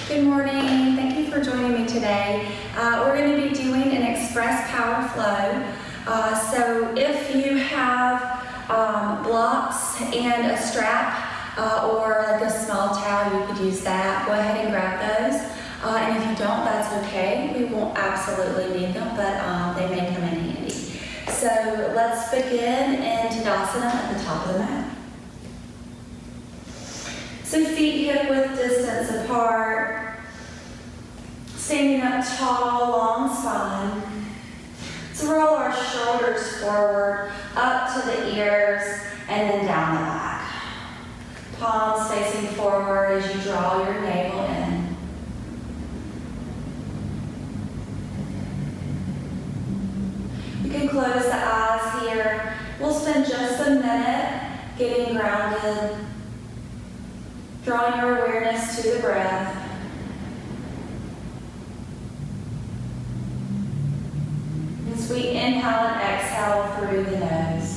Good morning. Thank you for joining me today. We're going to be doing an express power flow. So if you have blocks and a strap or like a small towel, you could use that. Go ahead and grab those. And if you don't, that's okay. We won't absolutely need them, but they may come in handy. So let's begin in Tadasana at the top of the mat. So feet hip width distance apart, standing up tall, long spine. Let's roll our shoulders forward, up to the ears, and then down the back. Palms facing forward as you draw your navel in. You can close the eyes here. We'll spend just a minute getting grounded, drawing your awareness to the breath. As we inhale and exhale through the nose.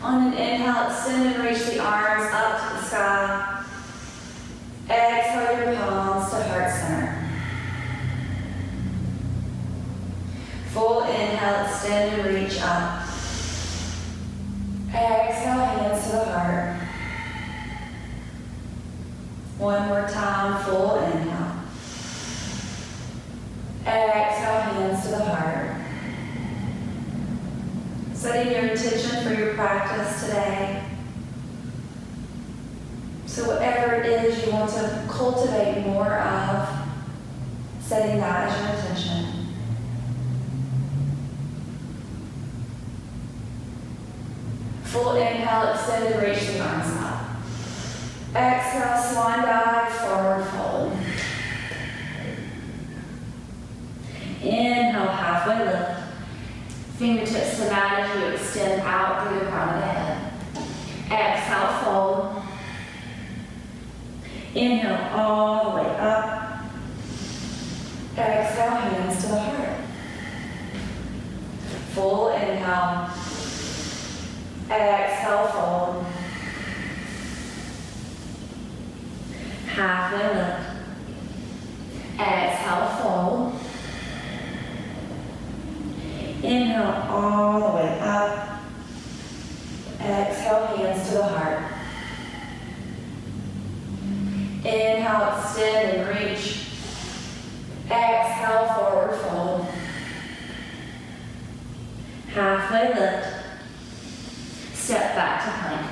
On an inhale, extend and reach the arms up to the sky. Exhale your palms to heart center. Full inhale, extend and reach up. Exhale, hands to the heart. One more time, full inhale. Exhale, hands to the heart. Setting your intention for your practice today. So whatever it is you want to cultivate more of, setting that as your intention. Full inhale, extend and reach the arms up. Exhale, swan dive, forward fold. Inhale, halfway lift. Fingertips to mat as you extend out through the crown of the head. Exhale, fold. Inhale all the way up. Exhale, hands to the heart. Full inhale. Exhale, fold. Halfway lift. Exhale, fold. Inhale all the way up. Exhale, hands to the heart. Inhale, extend and reach. Exhale, forward fold. Halfway lift. Step back to plank.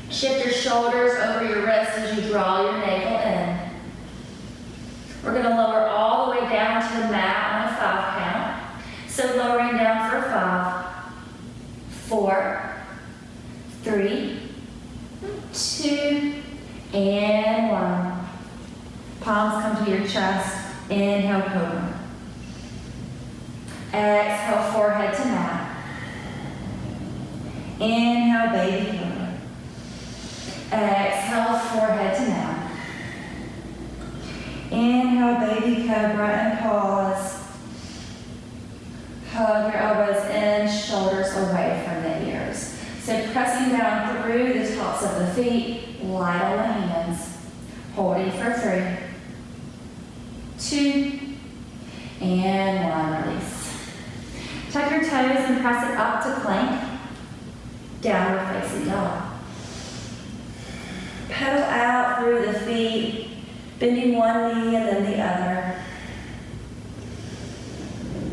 Shift your shoulders over your wrists as you draw your navel in. We're going to lower all the way down to the mat on a 5 count. So lowering down for 5, 4, 3, 2, and 1. Palms come to your chest. Inhale, cobra. Exhale, forehead to mat. Inhale, baby cobra. Exhale, forehead to mat. Inhale, baby cobra, and pause. Hug your elbows in, shoulders away from the ears. So pressing down through the tops of the feet, light on the hands. Holding for 3, 2, and 1. Release. Tuck your toes and press it up to plank. Downward facing dog. Pedal out through the feet. Bending one knee and then the other.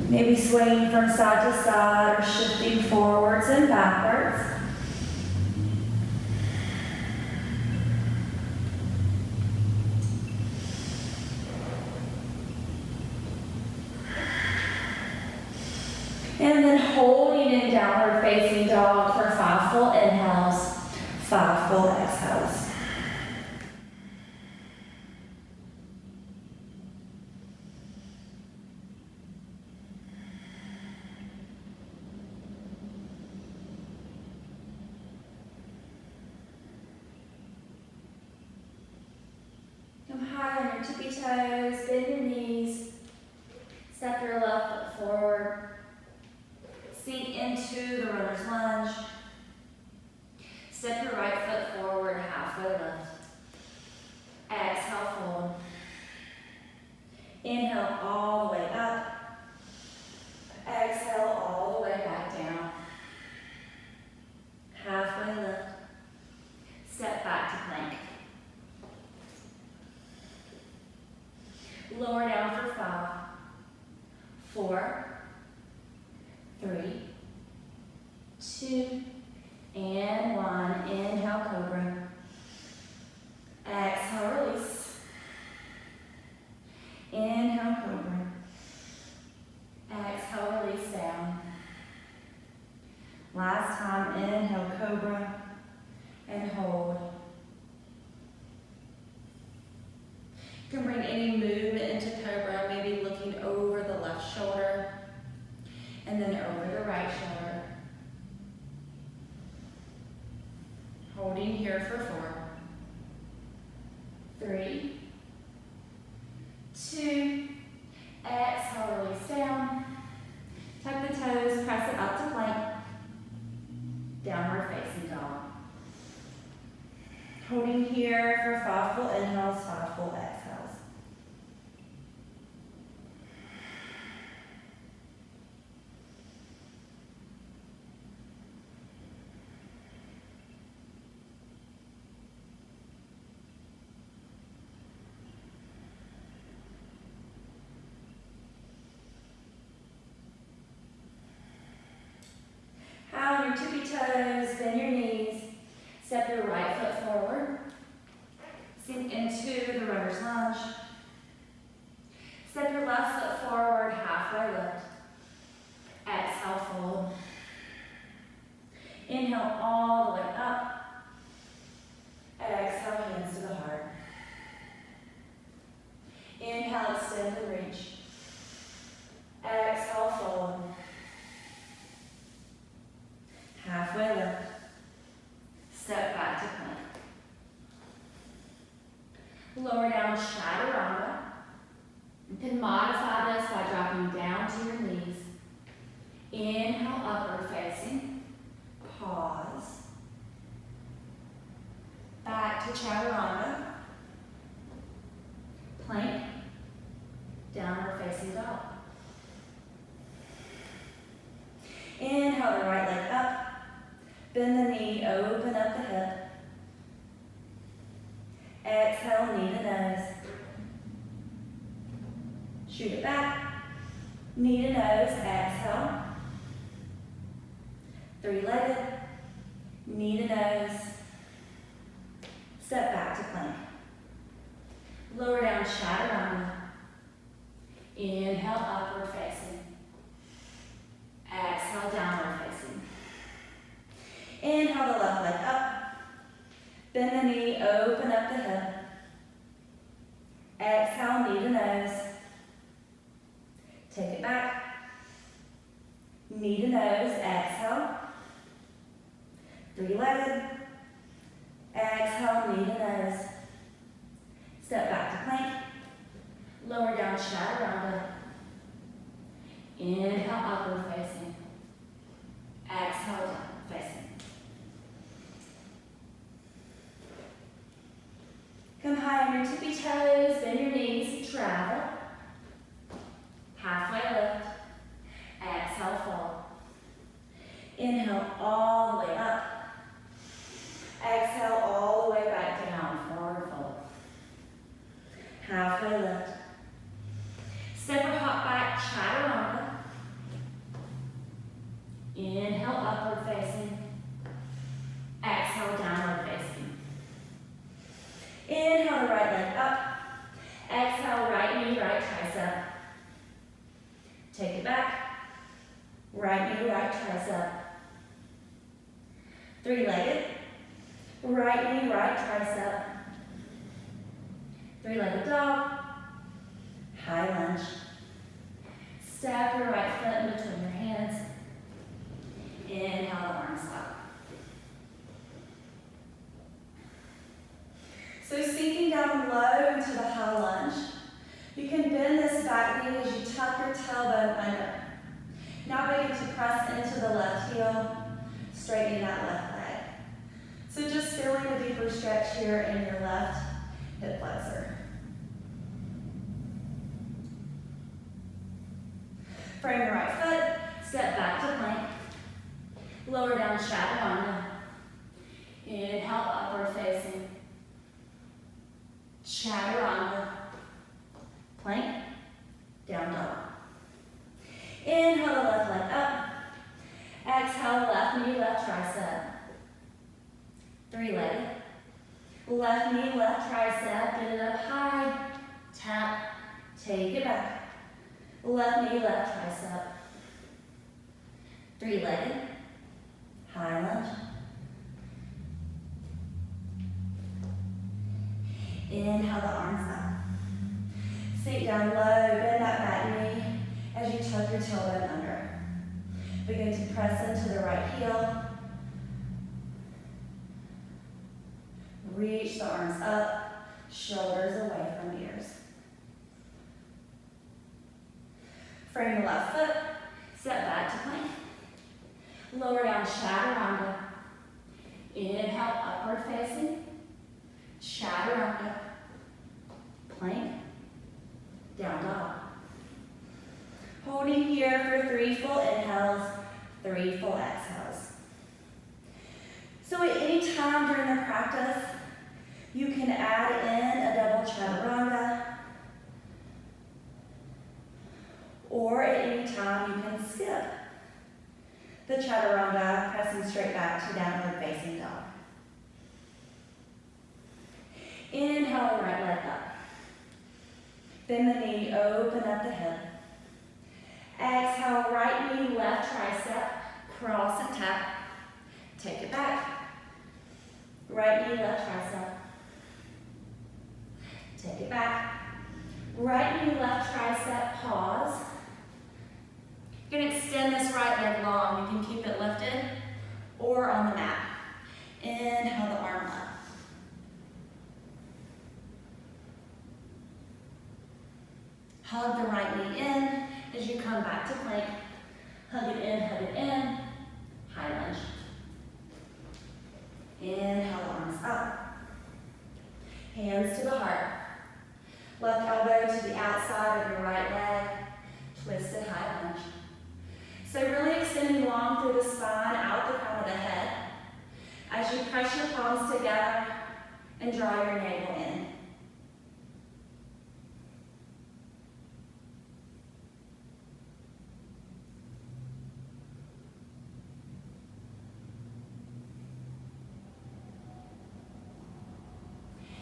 Maybe swaying from side to side or shifting forwards and backwards. And then holding in downward facing dog for 5 full inhales, 5 full exhales. your tippy toes, bend your knees, step your left foot forward, sink into the runner's lunge, step your right foot forward, halfway lift, exhale, fold, inhale all the way up, exhale all the way back down, halfway lift, step back to plank. Lower down for 5, 4, 3, 2, and 1. Inhale, cobra. Exhale, release. Inhale, cobra. Exhale, release down. Last time, inhale, cobra, and hold. You can bring any movement into cobra, maybe looking over the left shoulder, and then over the right shoulder. Holding here for 4, 3, 2, exhale, release down. Tuck the toes, press it up to plank. Downward facing dog. Holding here for 5 full inhales, 5 full exhales. On your tippy toes, bend your knees, step your right foot forward, sink into the runner's lunge, step your left foot forward, halfway lift, exhale, fold, inhale all the way up, exhale, hands to the heart, inhale, extend and reach, exhale, fold, halfway lift, step back to plank. Lower down, chaturanga. You can modify this by dropping down to your knees. Inhale, upward facing, pause. Back to chaturanga, plank, downward facing dog. Inhale the right leg up. Bend the knee, open up the hip. Exhale, knee to nose. Shoot it back. Knee to nose, exhale. 3-legged. Knee to nose. Step back to plank. Lower down, chaturanga. Inhale, upward facing. Exhale, downward facing. Inhale the left leg up. Bend the knee, open up the hip. Exhale, knee to nose. Take it back. Knee to nose, exhale. 3-legged. Exhale, knee to nose. Step back to plank. Lower down, chaturanga. Inhale, upward facing. Exhale, down facing. Come high on your tippy toes, bend your knees, travel. Halfway lift. Exhale, fold. Inhale all the way up. Exhale all the way back down, forward fold. Halfway lift. Step or hop back, chaturanga. Inhale, upward facing. Exhale, downward facing. Inhale the right leg up. Exhale, right knee, right tricep. Take it back. Right knee, right tricep. 3-legged. Right knee, right tricep. 3-legged dog. High lunge. Step your right foot in between your hands. Inhale the arms up. So sinking down down low to the high lunge. You can bend this back knee as you tuck your tailbone under. Now begin to press into the left heel, straightening that left leg. So just feeling a deeper stretch here in your left hip flexor. Frame the right foot, step back to plank. Lower down chaturanga. Inhale, upward facing. Chaturanga. Plank, down dog. Inhale the left leg up. Exhale, left knee, left tricep. Three-legged. Left knee, left tricep, get it up high. Tap, take it back. Left knee, left tricep. Three-legged. High lunge. Inhale the arms up. Sink down low, bend that back knee as you tuck your tailbone under. Begin to press into the right heel. Reach the arms up, shoulders away from ears. Frame the left foot, step back to plank. Lower down chaturanga. Inhale, upward facing. Chaturanga. Plank. Down dog. Holding here for 3 full inhales, 3 full exhales. So at any time during the practice, you can add in a double chaturanga, or at any time you can skip the chaturanga, pressing straight back to downward facing dog. Inhale the right leg up. Bend the knee, open up the hip. Exhale, right knee, left tricep, cross and tap. Take it back. Right knee, left tricep. Take it back. Right knee, left tricep, pause. You're going to extend this right leg long. You can keep it lifted or on the mat. Inhale the arm up. Hug the right knee in as you come back to plank. Hug it in, high lunge. Inhale the arms up. Hands to the heart. Left elbow to the outside of your right leg. Twisted high lunge. So really extending long through the spine, out the crown of the head. As you press your palms together and draw your navel in.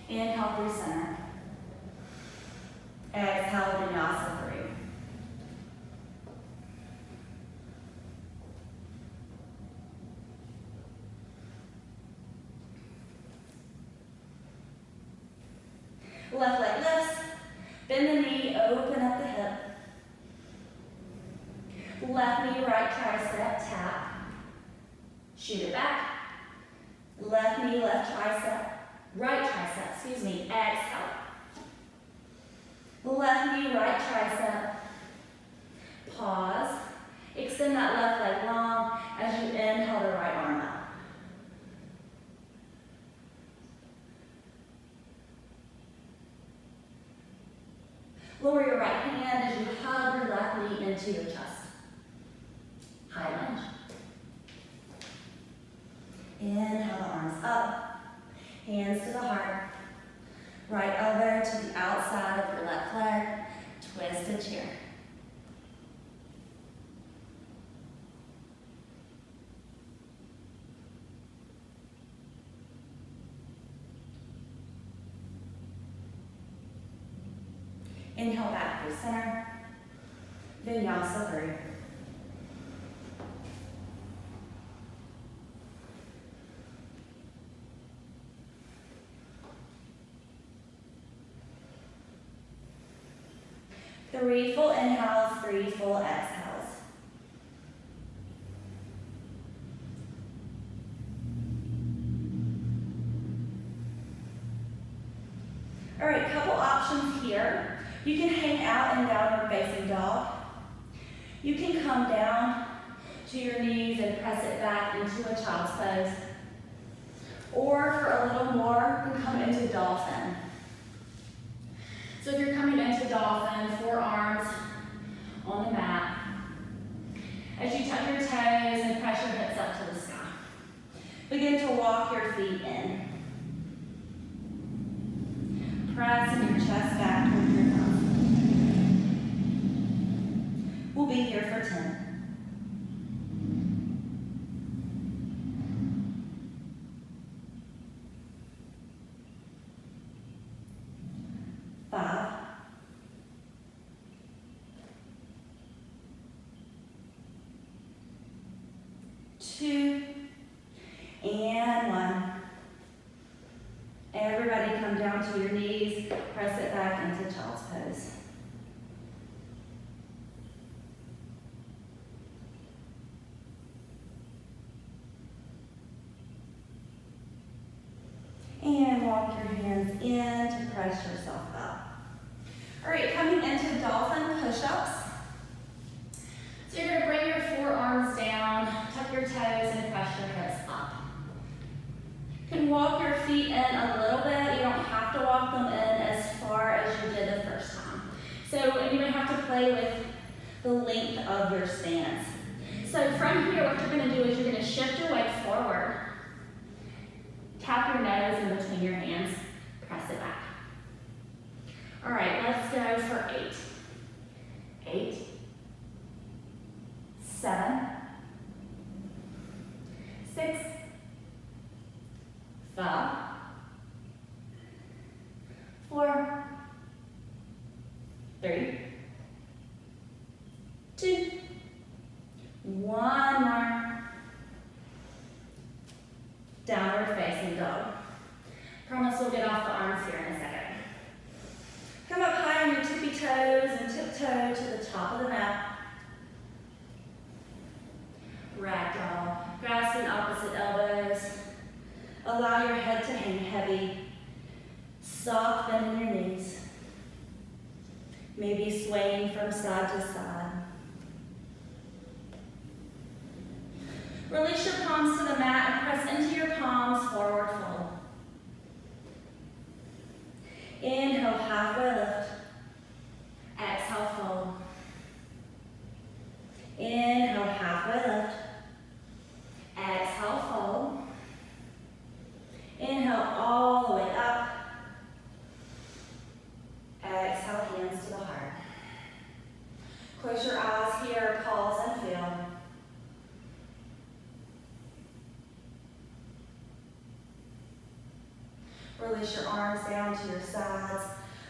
Inhale through center. Exhale, vinyasa 3. Left leg lifts. Bend the knee, open up the hip. Left knee, right tricep, tap. Shoot it back. Left knee, left tricep. Right tricep, excuse me, exhale. Left knee, right tricep. Pause. Extend that left leg long as you inhale the right arm up. Lower your right hand as you hug your left knee into your chest. High lunge. Inhale the arms up. Hands to the heart. Right elbow to the outside of your left leg. Twisted chair. Inhale back through center. Vinyasa 3. Three full inhales, 3 full exhales. All right, couple options here. You can hang out in downward facing dog. You can come down to your knees and press it back into a child's pose. Or for a little more, you can come into dolphin. So if you're coming into dolphin, forearms on the mat. As you tuck your toes and press your hips up to the sky. Begin to walk your feet in. Pressing your chest back towards your thumbs. We'll be here for 10. 5. 2, and 1. Everybody come down to your knees, press it back into child's pose. And walk your hands in to press yourself up. All right, coming into dolphin push-ups. So you're gonna bring your forearms down, tuck your toes, and press your hips up. You can walk your feet in a little bit. You don't have to walk them in as far as you did the first time. So you're gonna have to play with the length of your stance. So from here, what you're gonna do is you're gonna shift your weight forward. Tap your nose in between your hands, press it back. All right, let's go for 8. 8, 7, 6, 5, 4, 3, 2, 1 more. Downward facing dog. Promise we'll get off the arms here in a second. Come up high on your tippy toes and tiptoe to the top of the mat. Ragdoll. Grasping opposite elbows. Allow your head to hang heavy. Soft bend in your knees. Maybe swaying from side to side. Release your palms to the mat and press into your palms, forward fold. Inhale, halfway lift. Exhale, fold. Inhale, halfway lift. Exhale, fold. Inhale all the way up. Exhale, hands to the heart. Close your eyes here, pause and feel. Release your arms down to your sides.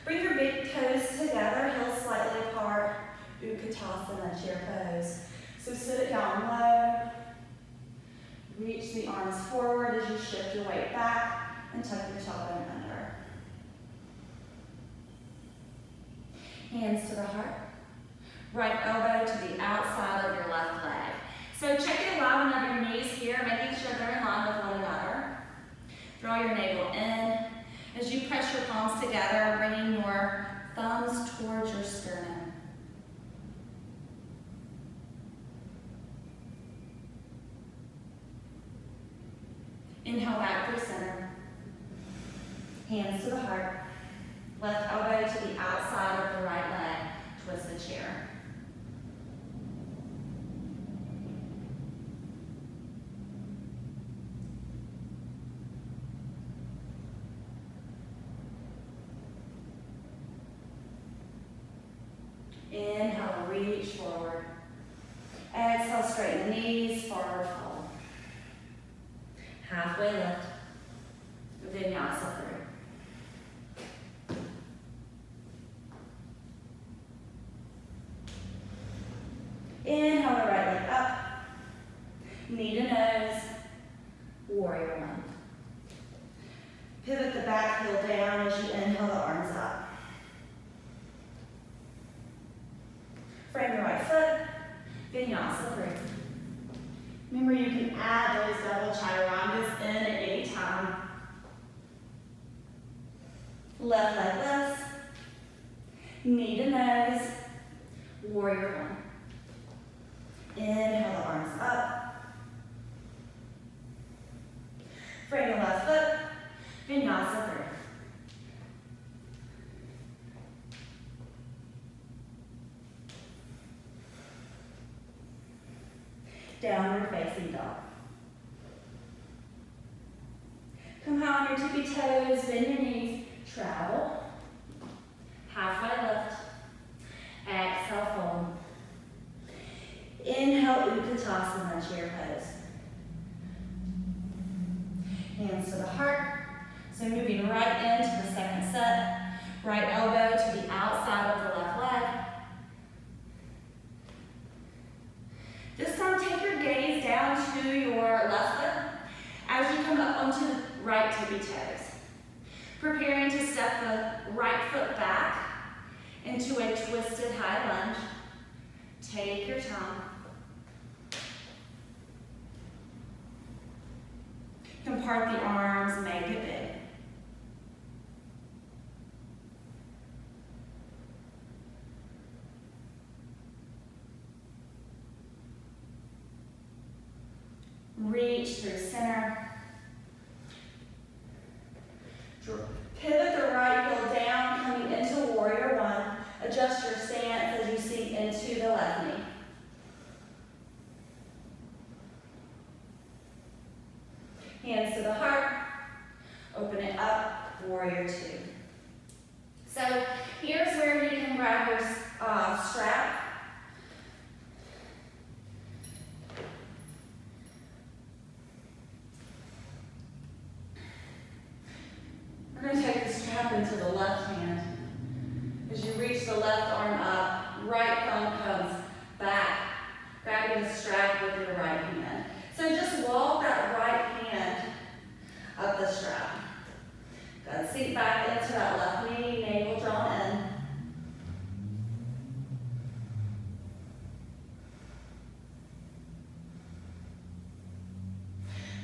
Bring your big toes together, heels slightly apart. Utkatasana, chair pose. So sit it down low. Reach the arms forward as you shift your weight back and tuck your tailbone under. Hands to the heart. Right elbow to the outside of your left leg. So check the alignment of your knees here, making sure they're in line with one another. Draw your navel in. As you press your palms together, bringing your thumbs towards your sternum. Inhale back through center. Hands to the heart. Left elbow to the outside of the right leg. Twist the chair. Inhale, reach forward. Exhale, straighten the knees, forward fold. Halfway lift. Vinyasa through. Inhale the right leg up. Knee to nose. Warrior one. Pivot the back heel down as you inhale the arms up. Frame your right foot, Vinyasa through. Remember, you can add those double chaturangas in at any time. Left leg lifts. Knee to nose. Warrior one. Inhale the arms up. Frame the left foot. Vinyasa through. Downward facing dog. Come high on your tippy toes, bend your knees, travel. Halfway lift. Exhale, fold. Inhale, Utkatasana, chair pose. Hands to the heart. So moving right into the second set. Right elbow to the outside of the left leg. This time, take your gaze down to your left foot as you come up onto the right tippy toes. Preparing to step the right foot back into a twisted high lunge. Take your time. You can part the arms, make it big. Reach through center. Pivot the right heel down, coming into warrior one. Adjust your stance as you sink into the left knee. Hands to the heart. Open it up, warrior two. So here's where you can grab your strap. We're going to take the strap into the left hand. As you reach the left arm up, right thumb comes back, grabbing the strap with your right hand. So just walk that right hand up the strap. Good. Sink back into that left knee, navel drawn in.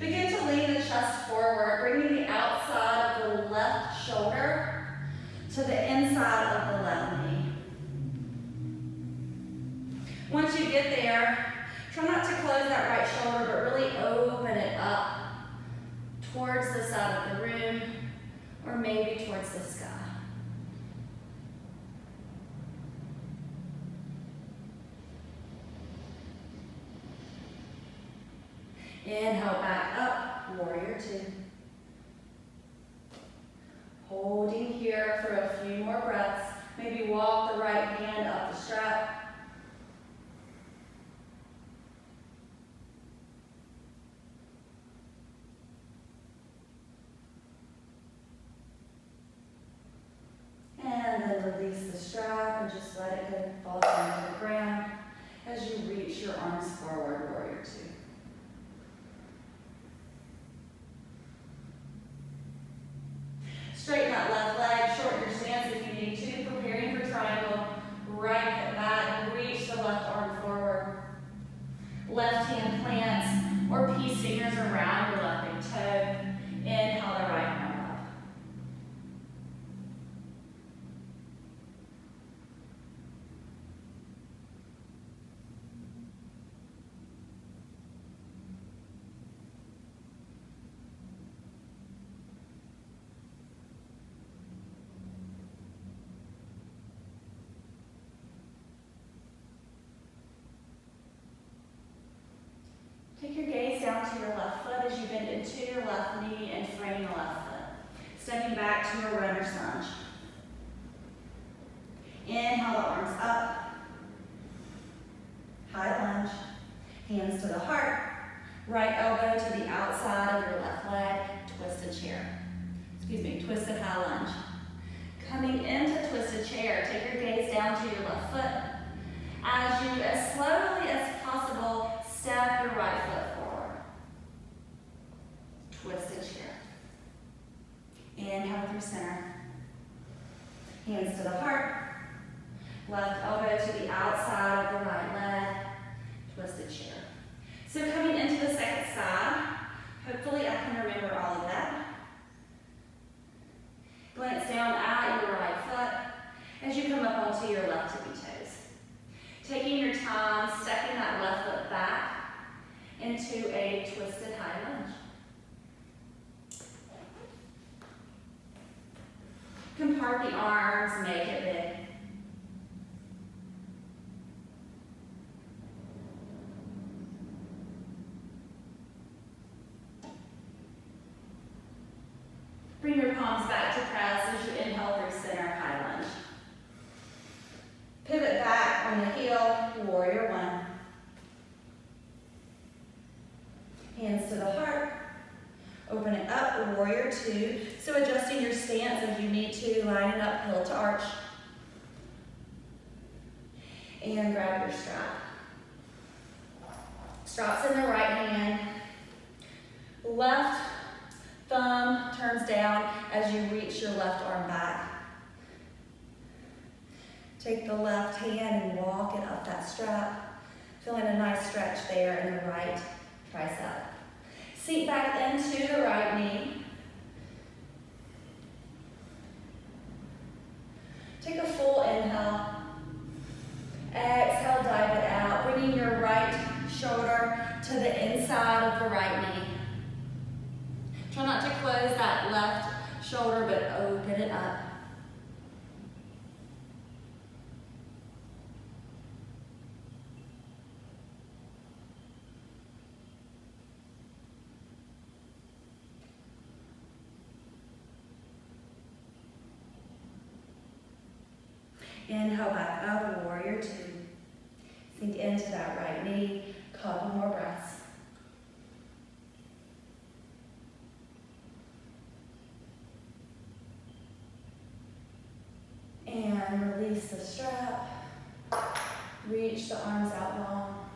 Begin to lean the chest forward, bringing the outside of the left shoulder to the inside of the left knee. Once you get there, try not to close that right shoulder, but really open it up towards the side of the room, or maybe towards the sky. Inhale back up, warrior two. Holding here for a few more breaths. Maybe walk the right hand up the strap. And then release the strap and just let it go fall down to the ground as you reach your arms forward, warrior two. Straighten that left leg, shorten your stance if you need to. Preparing for triangle, right hip back, reach the left arm forward. Left hand plants or peace fingers around your left big toe. Inhale the right arm up. Take your gaze down to your left foot as you bend into your left knee and frame the left foot. Stepping back to a runner's lunge. Inhale the arms up. High lunge. Hands to the heart. Right elbow to the outside of your left leg. Twisted chair. Twisted high lunge. Coming into twisted chair, take your gaze down to your left foot. As you, as slowly as possible, step your right foot forward. Twisted chair. Inhale through center. Hands to the heart. Left elbow to the outside of the right leg. Twisted chair. So coming into the second side, hopefully I can remember all of that. Glance down left tippy toes. Taking your time, stepping that left foot back into a twisted high lunge. You can part the arms, make it big. Bring your palms back to press as you inhale through center high lunge. Pivot back on the heel, warrior one. Hands to the heart. Open it up, warrior two. So adjusting your stance as you need to, lining up heel to arch. And grab your strap. Strap's in the right hand. Left thumb turns down as you reach your left arm back. Take the left hand and walk it up that strap. Feeling a nice stretch there in the right tricep. Seat back into the right knee. Take a full inhale. Exhale, dive it out, bringing your right shoulder to the inside of the right knee. Try not to close that left shoulder, but open it up. Inhale back up, warrior two. Sink into that right knee, couple more breaths. And release the strap. Reach the arms out long.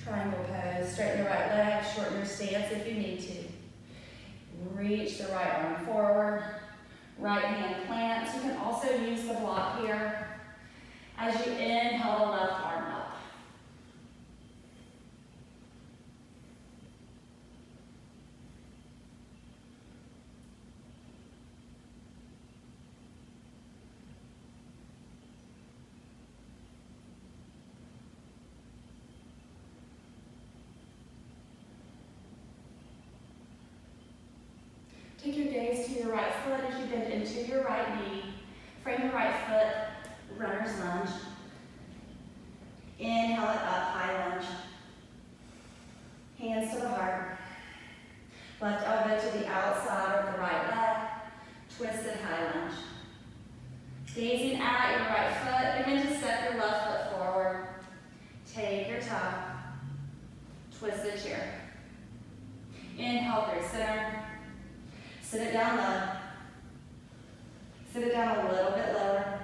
Triangle pose. Straighten the right leg, shorten your stance if you need to. Reach the right arm forward. Right hand plants. You can also use the block here as you inhale the left arm up. Take your gaze to your right foot as you bend into your right knee. Frame your right foot, runner's lunge. Inhale it up, high lunge. Hands to the heart. Left elbow to the outside of the right leg. Twisted high lunge. Gazing at your right foot, begin to step your left foot forward. Take your time. Twist the chair. Inhale through center. Sit it down low. Sit it down a little bit lower.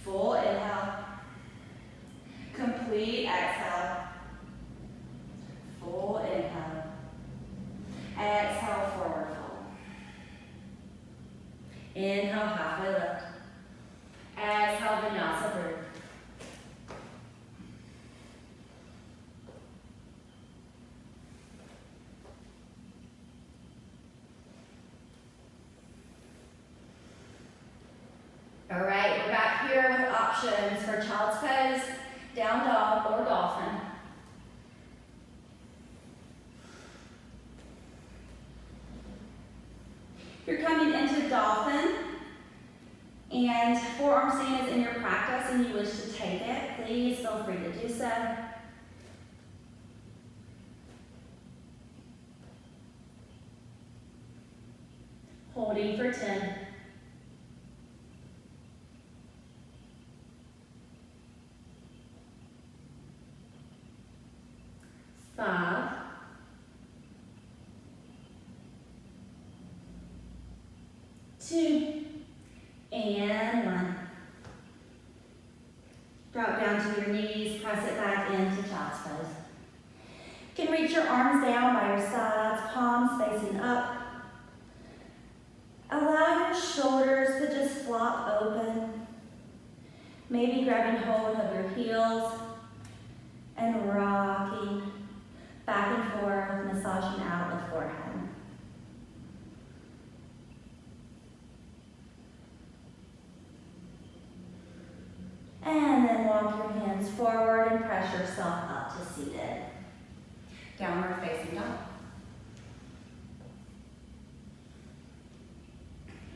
Full inhale. Complete exhale. Full inhale. Exhale, forward fold. Inhale, halfway lift. Exhale, vinyasa brew. All right, we're back here with options for child's pose, down dog, or dolphin. You're coming into dolphin, and forearm stand is in your practice and you wish to take it, please feel free to do so. Holding for 10. 5, 2, and 1. Drop down to your knees, press it back into child's pose. You can reach your arms down by your sides, palms facing up. Allow your shoulders to just flop open. Maybe grabbing hold of your heels and rocking back and forth, massaging out the forehead. And then walk your hands forward and press yourself up to seated. Downward facing dog.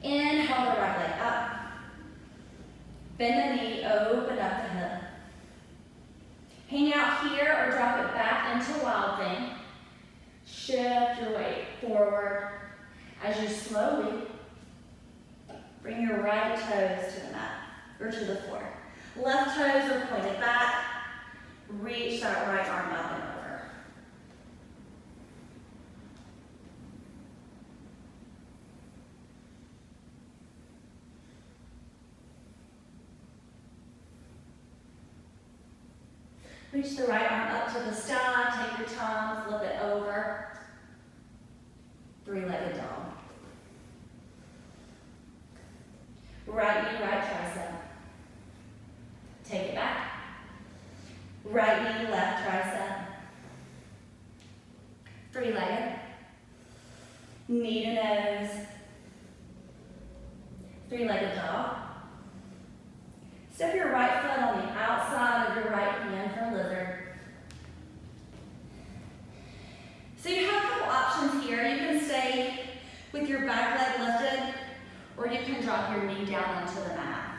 Inhale the right leg up. Bend the knee, open up the hip. Hang out here or drop it back into wild thing. Shift your weight forward as you slowly bring your right toes to the mat or to the floor. Left toes are pointed back. Reach that right arm up and over. Reach the right arm up to the sky. Take your time, flip it over. Three-legged dog. Right knee, right tricep. Take it back. Right knee, left tricep. Three-legged. Knee to nose. Three-legged dog. Step your right foot on the outside of your right hand for lizard. So you have a couple options here. You can stay with your back leg lifted, or you can drop your knee down onto the mat.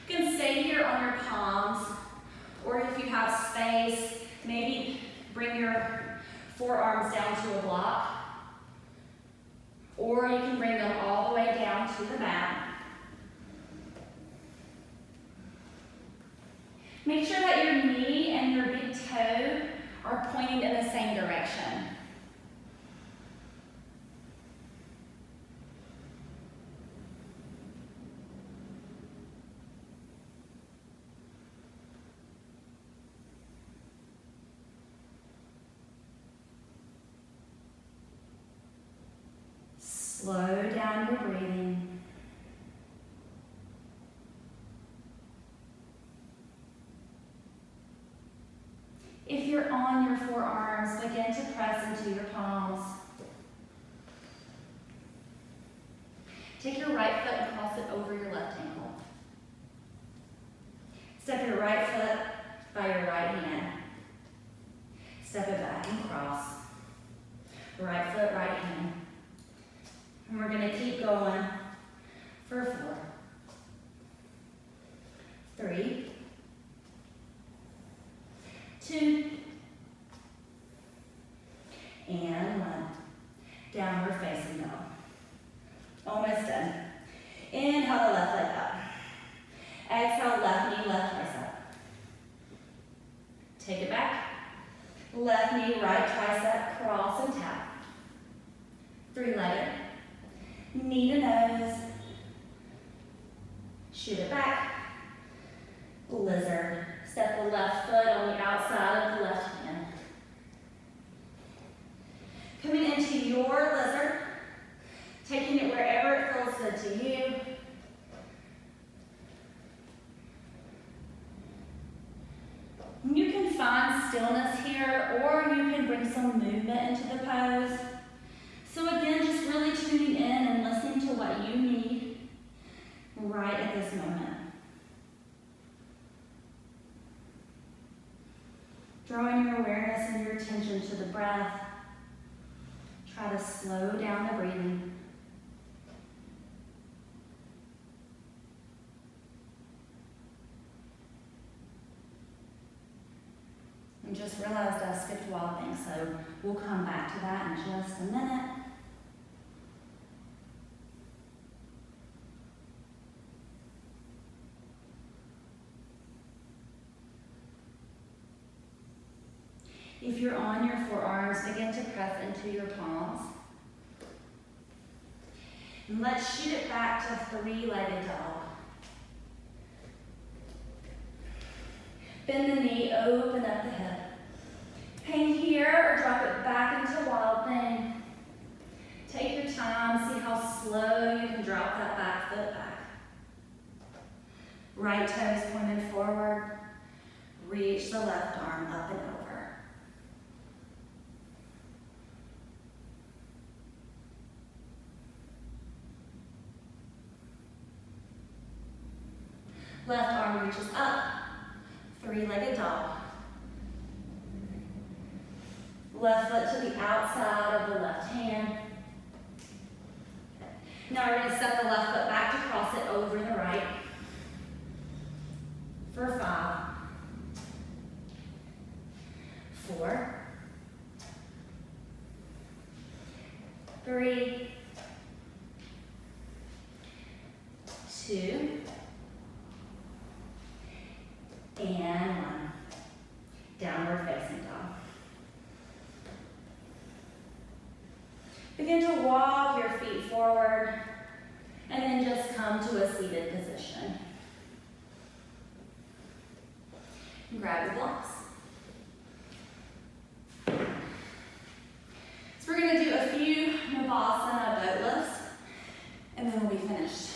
You can stay here on your palms, or if you have space, maybe bring your forearms down to a block, or you can bring them all the way down to the mat. Make sure that your knee and your big toe are pointing in the same direction. Slow down your breathing. If you're on your forearms, begin to press into your palms. Take your right foot and cross it over your left ankle. Step your right foot by your right hand. Step it back and cross. Right foot, right hand. And we're going to keep going for 4, 3, 2, and 1. Downward facing dog. Almost done. Inhale the left leg up. Exhale, left knee, left tricep. Take it back. Left knee, right tricep, cross and tap. Three-legged. Knee to nose. Shoot it back. Lizard. Step the left foot on the outside of the left hand. Coming into your lizard, taking it wherever it feels good to you. You can find stillness here, or you can bring some movement into the pose. So again, just really tuning in and listening to what you need right at this moment. Drawing your awareness and your attention to the breath. Try to slow down the breathing. And just realized I skipped wild things, so we'll come back to that in just a minute. If you're on your forearms, begin to press into your palms. And let's shoot it back to three-legged dog. Bend the knee, open up the hip. Hang here or drop it back into wild thing. Take your time, see how slow you can drop that back foot back. Right toes pointed forward. Reach the left arm up and over. Left arm reaches up, three-legged dog. Left foot to the outside of the left hand. Now we're going to step the left foot back to cross it over the right. For 5, 4, 3, 2, and 1. Downward facing dog. Begin to walk your feet forward and then just come to a seated position. Grab your blocks. So we're going to do a few Navasana boat lifts and then we'll be finished.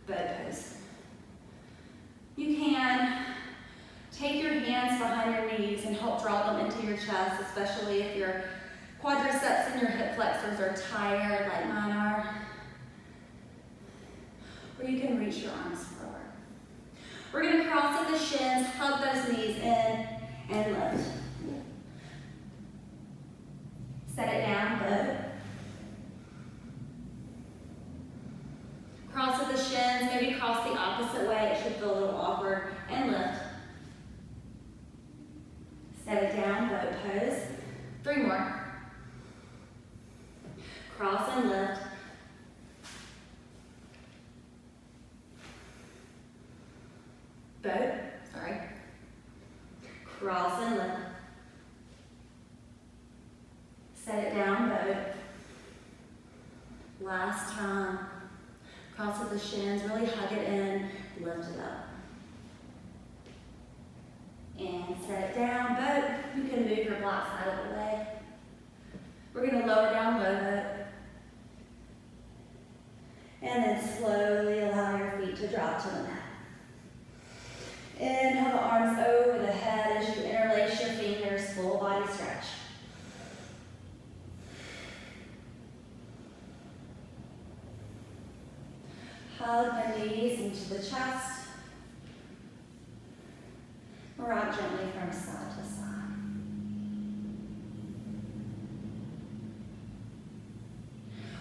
Boat pose. You can take your hands behind your knees and help draw them into your chest, especially if your quadriceps and your hip flexors are tired like mine are. Or you can reach your arms forward. We're going to cross at the shins, hug those knees in, and lift. Set it down, boat. Cross at the shins, maybe cross the opposite way. It should feel a little awkward. And lift. Set it down, boat pose. 3 more. Cross and lift. Boat, sorry. Cross and lift. Set it down, boat. Last time. Cross at the shins, really hug it in, lift it up. And set it down, boat. You can move your blocks out of the way. We're going to lower down, low boat. And then slowly allow your feet to drop to the mat. Inhale the arms over the head as you interlace your fingers, full body stretch. Hug the knees into the chest. Rock gently from side to side.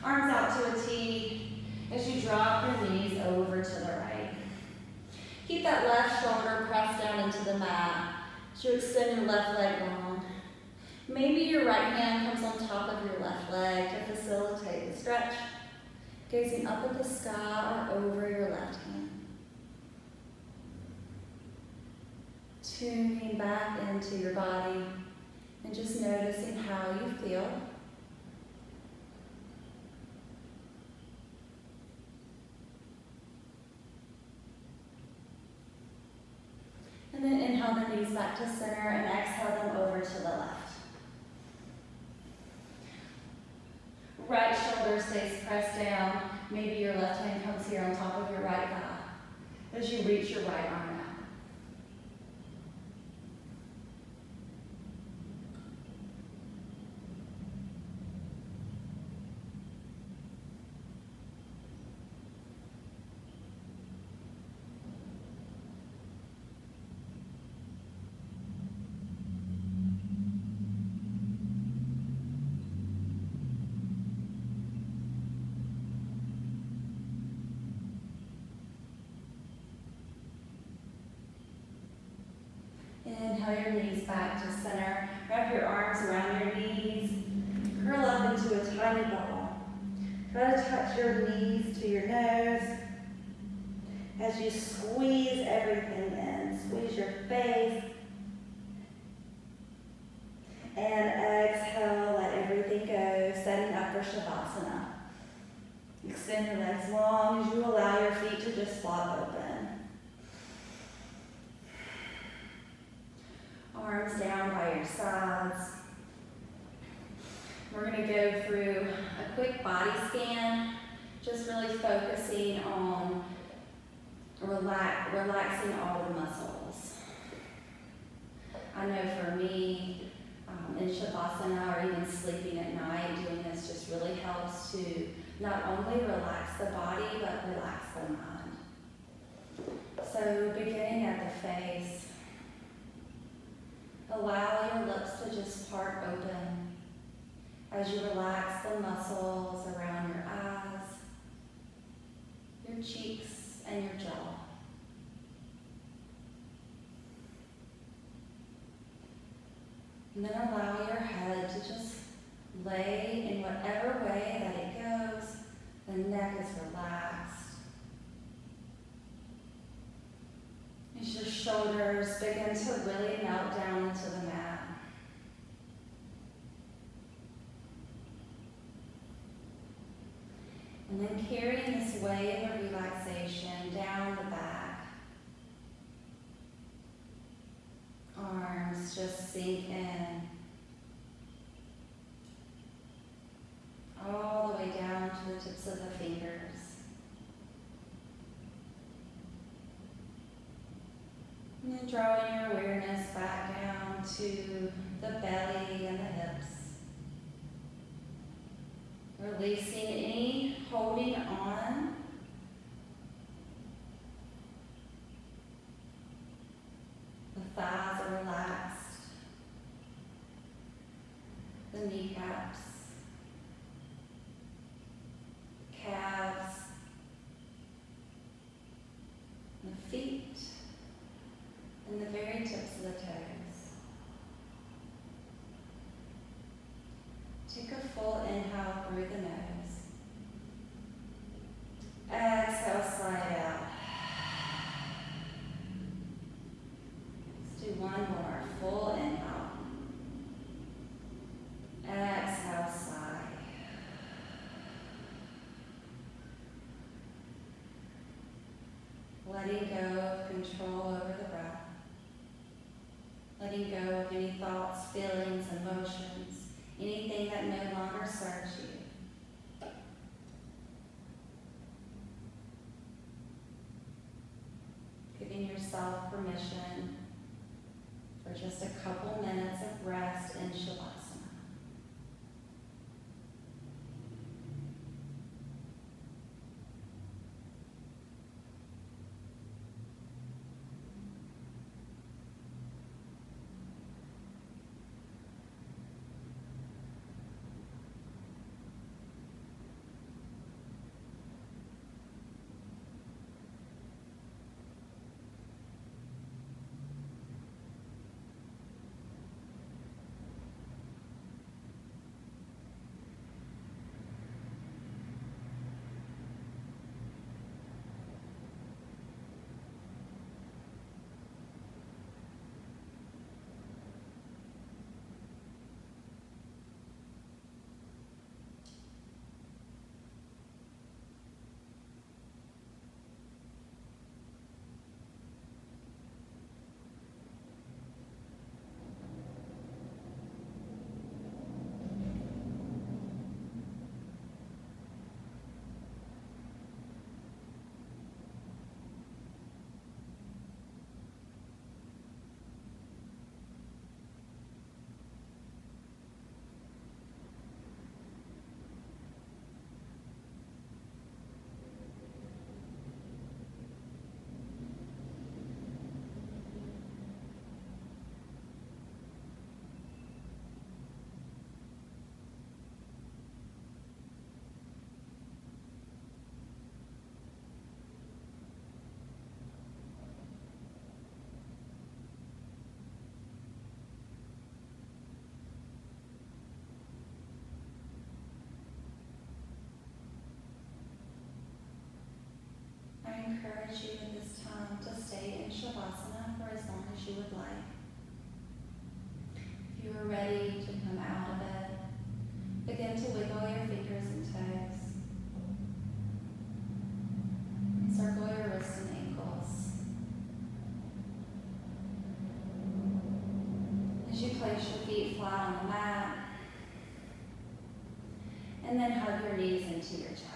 Arms out to a T as you drop your knees over to the right. Keep that left shoulder pressed down into the mat as you extend your left leg long. Maybe your right hand comes on top of your left leg to facilitate the stretch, gazing up at the sky or over your left hand. Tuning back into your body and just noticing how you feel. And then inhale the knees back to center and exhale them over to the left. Right shoulder stays pressed down. Maybe your left hand comes here on top of your right thigh as you reach your right arm out. Inhale your knees back to center. Wrap your arms around your knees. Curl up into a tiny ball. Try to touch your knees to your nose as you squeeze everything in. Squeeze your face. And exhale, let everything go, setting up for Shavasana. Extend your legs long as you allow your feet to just flop open. Arms down by your sides. We're going to go through a quick body scan, just really focusing on relaxing all the muscles. I know for me, in Shavasana or even sleeping at night, doing this just really helps to not only relax relax the body, but relax the mind. So beginning at the face, allow your lips to just part open as you relax the muscles around your eyes, your cheeks, and your jaw. And then allow your head to just lay in whatever way that it goes. The neck is relaxed. As your shoulders begin to really melt down into the mat. And then carrying this wave of relaxation down the back. Arms just sink in. All the way down to the tips of the fingers. And then drawing your awareness back down to the belly and the hips. Releasing any holding on. The thighs are relaxed. The kneecaps. Calves. The feet. And the very tips of the toes. Take a full inhale through the nose. Exhale, slide out. Let's do one more. Full inhale. Exhale, sigh. Letting go of control over the breath. Letting go of any thoughts, feelings, emotions, anything that no longer serves you. Giving yourself permission for just a couple minutes of rest in Shavasana. I encourage you at this time to stay in Shavasana for as long as you would like. If you are ready to come out of it, begin to wiggle your fingers and toes. Encircle your wrists and ankles. As you place your feet flat on the mat, and then hug your knees into your chest.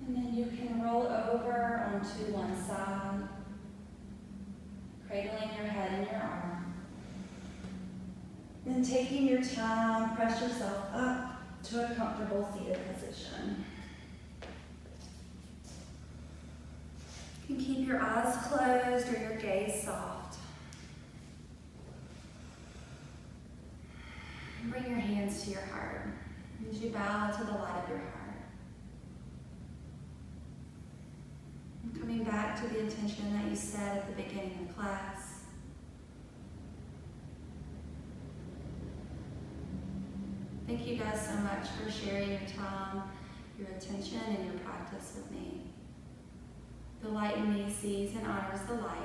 And then you can roll over onto one side, cradling your head in your arm. Then taking your time, press yourself up to a comfortable seated position. You can keep your eyes closed or your gaze soft. Bring your hands to your heart as you bow to the light of your heart. And coming back to the intention that you said at the beginning of class. Thank you guys so much for sharing your time, your attention, and your practice with me. The light in me sees and honors the light.